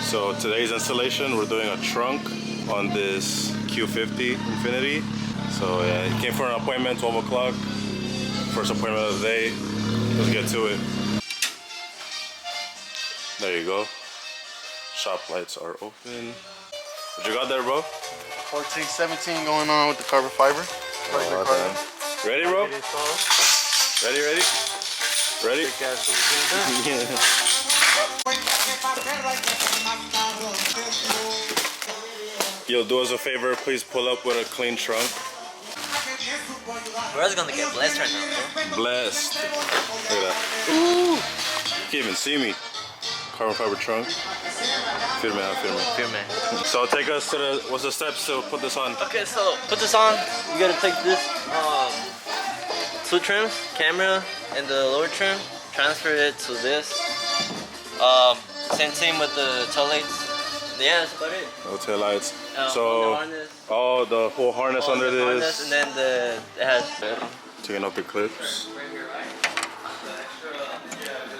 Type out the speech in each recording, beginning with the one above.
So today's installation, we're doing a trunk on this Q50 Infinity. So yeah, it came for an appointment, 12 o'clock. First appointment of the day. Let's get to it. There you go. Shop lights are open. What you got there, bro? 1417 going on with the carbon fiber. Ready, bro? Ready? Ready? Yo, do us a favor, please pull up with a clean trunk. We're gonna get blessed right now, bro. Blessed. Look at that. Ooh! You can't even see me. Carbon fiber trunk. Firme. So take us to the, what's the steps to put this on? Okay, so put this on. You gotta take this two trims, camera and the lower trim, transfer it to this. Same thing with the tail lights. Yeah, that's about it. No tail lights. So the whole harness under this. Harness, and then it has taking off the clips.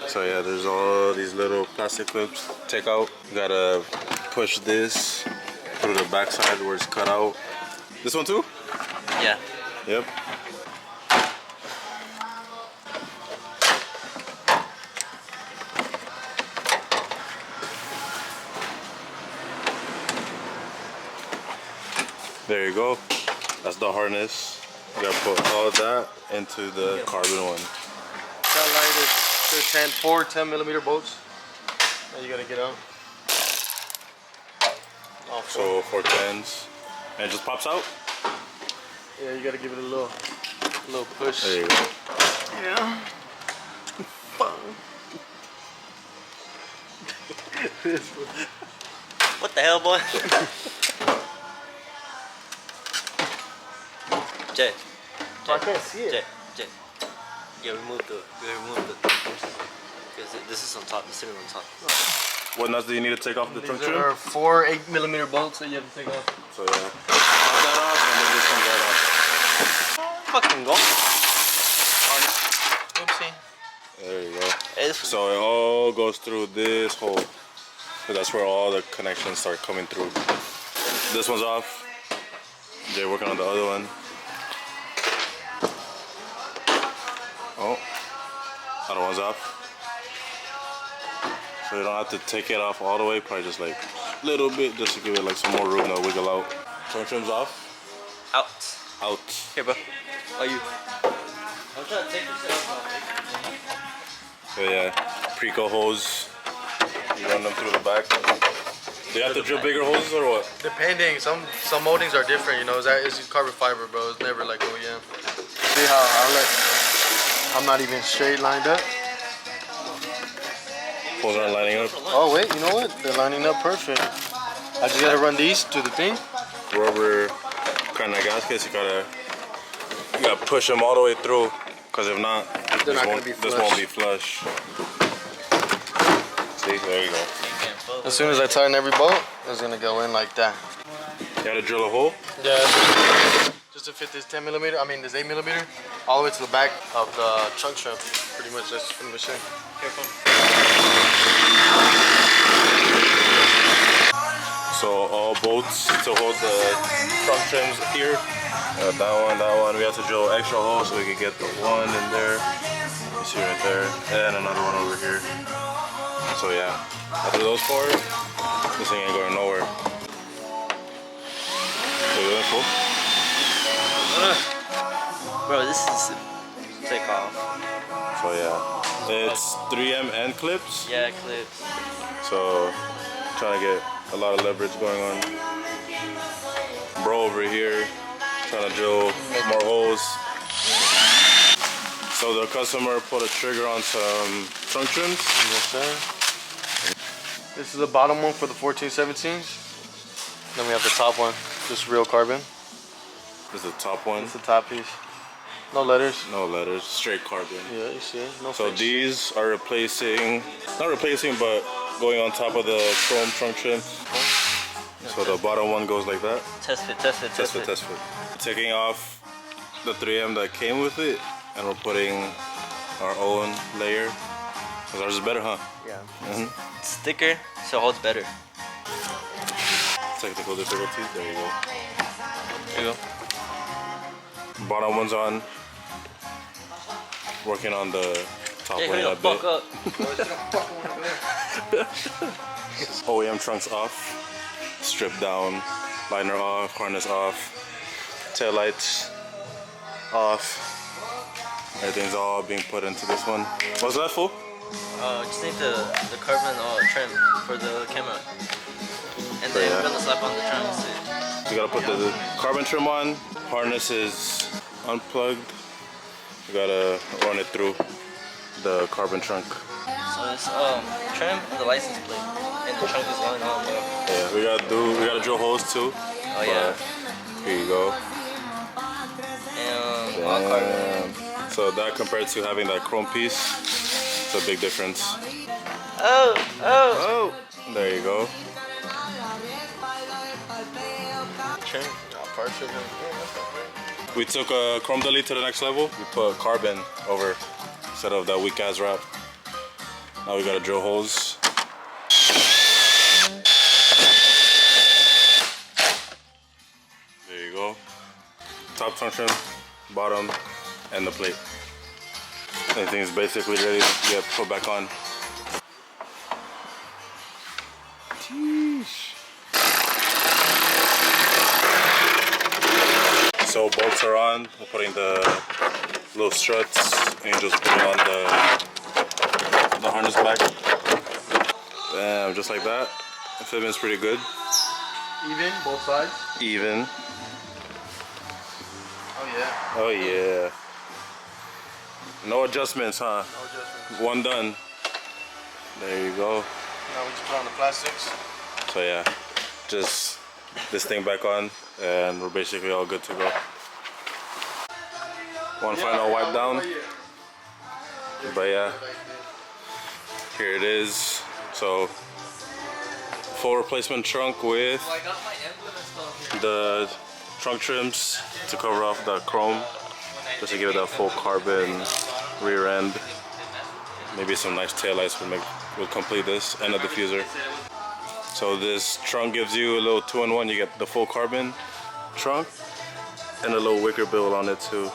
So yeah, there's all these little plastic clips. Take out. You gotta push this through the back side where it's cut out. This one too? Yeah. Yep. There you go. That's the harness. You gotta put all that into the carbon one. That light is four 10mm bolts that you gotta get out. All so 4 10s. And it just pops out? Yeah, you gotta give it a little push. There you go. Yeah. What the hell, boy? Jay. I can't see it. Jay. Yeah, remove the because this is on top. It's sitting on top. What nuts do you need to take off the trunk trim? There are 4 8mm bolts that you have to take off. So yeah, pop that off and then this comes right off. Fucking go. Oopsie. There you go. So it all goes through this hole. So that's where all the connections start coming through. This one's off. Jay working on the other one. Oh, other one's off. So you don't have to take it off all the way, probably just like a little bit, just to give it like some more room to wiggle out. Trunk trim's off. Out. Here, bro. Oh, you. I'm trying to take yourself off. So yeah, Preco hose. You run them through the back. Do you have to drill bigger hoses or what? Depending, some moldings are different, you know. It's carbon fiber, bro. It's never like OEM. See how I'm not even straight lined up. Holes aren't lining up. Oh wait, you know what? They're lining up perfect. I just gotta run these to the thing. Rubber kind of gaskets, you gotta push them all the way through, because if not, this won't be flush. See, there you go. As soon as I tighten every bolt, it's gonna go in like that. You gotta drill a hole? Yeah, just to fit this 10mm, I mean this 8mm, all the way to the back of the trunk trim. Pretty much, that's pretty much it. Careful. So all bolts to hold the trunk trims here. That one. We have to drill extra holes so we can get the one in there. You see right there, and another one over here. So yeah, after those 4, this thing ain't going nowhere. So you doing full? Bro, this is take off. So yeah, it's 3M and clips. Yeah, clips. So trying to get a lot of leverage going on. Bro over here trying to drill more holes. So the customer put a trigger on some trunk trims. Yes, sir. This is the bottom one for the 1417s. Then we have the top one, just real carbon. This is the top one. It's the top piece. No letters. No letters, straight carbon. Yeah, you see, no. So fix. these are not replacing, but going on top of the chrome trunk trim. So the bottom one goes like that. Test fit. Taking off the 3M that came with it, and we're putting our own layer. Because ours is better, huh? Yeah. It's thicker, so it holds better. technical difficulties. There you go. There you go. Bottom one's on. Working on the top Hey, one hurry a the fuck bit. up. OEM trunks off. Stripped down. Liner off. Harness off. Taillights off. Everything's all being put into this one. What's that for? Just need the carbon trim for the camera. And then Yeah. we're gonna slap on the trunks. You gotta put the carbon trim on. Harness is unplugged. You gotta run it through the carbon trunk. So it's trim and the license plate. And the trunk is going on, bro. Yeah, we gotta drill holes too. Oh yeah. Here you go. And all carbon. So that compared to having that chrome piece, it's a big difference. Oh! Oh, there you go. Trim. We took chrome delete to the next level. We put carbon over instead of that weak ass wrap. Now we gotta drill holes. There you go. Top trunk trim, bottom, and the plate. Everything's basically ready to get put back on. Sheesh. So bolts are on. We're putting the little struts, and you just put it on the harness back. Bam, just like that. The fitment's pretty good. Even, both sides? Even. Oh yeah. Oh yeah. No adjustments, huh? No adjustments. One done. There you go. Now we just put on the plastics. So yeah, just this thing back on, and we're basically all good to go. One final wipe down. But yeah, here it is. So full replacement trunk with the trunk trims to cover off the chrome, just to give it that full carbon rear end. Maybe some nice taillights will complete this, and a diffuser. So this trunk gives you a little 2-in-1. You get the full carbon trunk and a little wicker bill on it to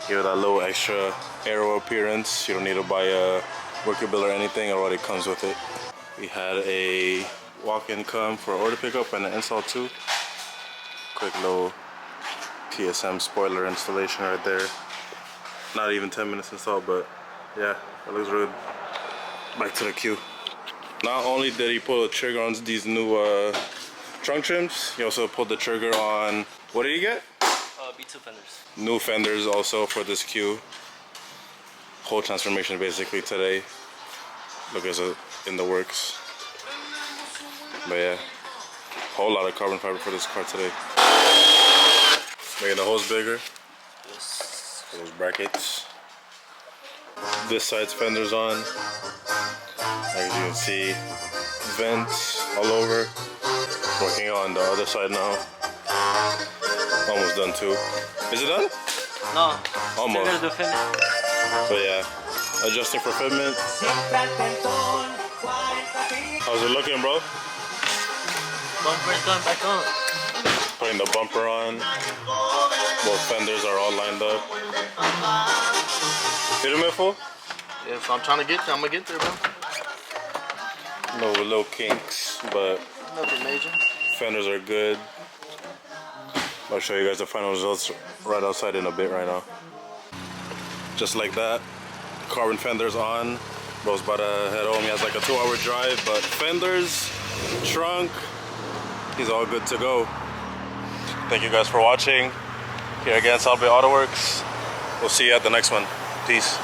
give it that little extra aero appearance. You don't need to buy a wicker bill or anything, it already comes with it. We had a walk-in come for order pickup and an install too. Quick little PSM spoiler installation right there. Not even 10 minutes installed, but yeah, it looks really good. Back to the queue. Not only did he pull the trigger on these new trunk trims, he also pulled the trigger on, what did he get? B2 fenders. New fenders also for this queue. Whole transformation basically today. Look, it's in the works. But yeah, whole lot of carbon fiber for this car today. Making the hose bigger. Yes. For those brackets. This side's fenders on. As you can see, vents all over. Working on the other side now. Almost done too. Is it done? No. Almost. Still gotta do fitment. So yeah, adjusting for fitment. How's it looking, bro? Bumper's going back on. Putting the bumper on. Both fenders are all lined up. Fitment full? Yeah, so I'm trying to get there. I'm gonna get there, bro. No little kinks, but Nothing major. fenders are good. I'll show you guys the final results right outside in a bit right now. Just like that, carbon fenders on. Bro's about to head home. He has like a 2-hour drive, but fenders, trunk, he's all good to go. Thank you guys for watching. Here again, Southbay Autoworks. We'll see you at the next one. Peace.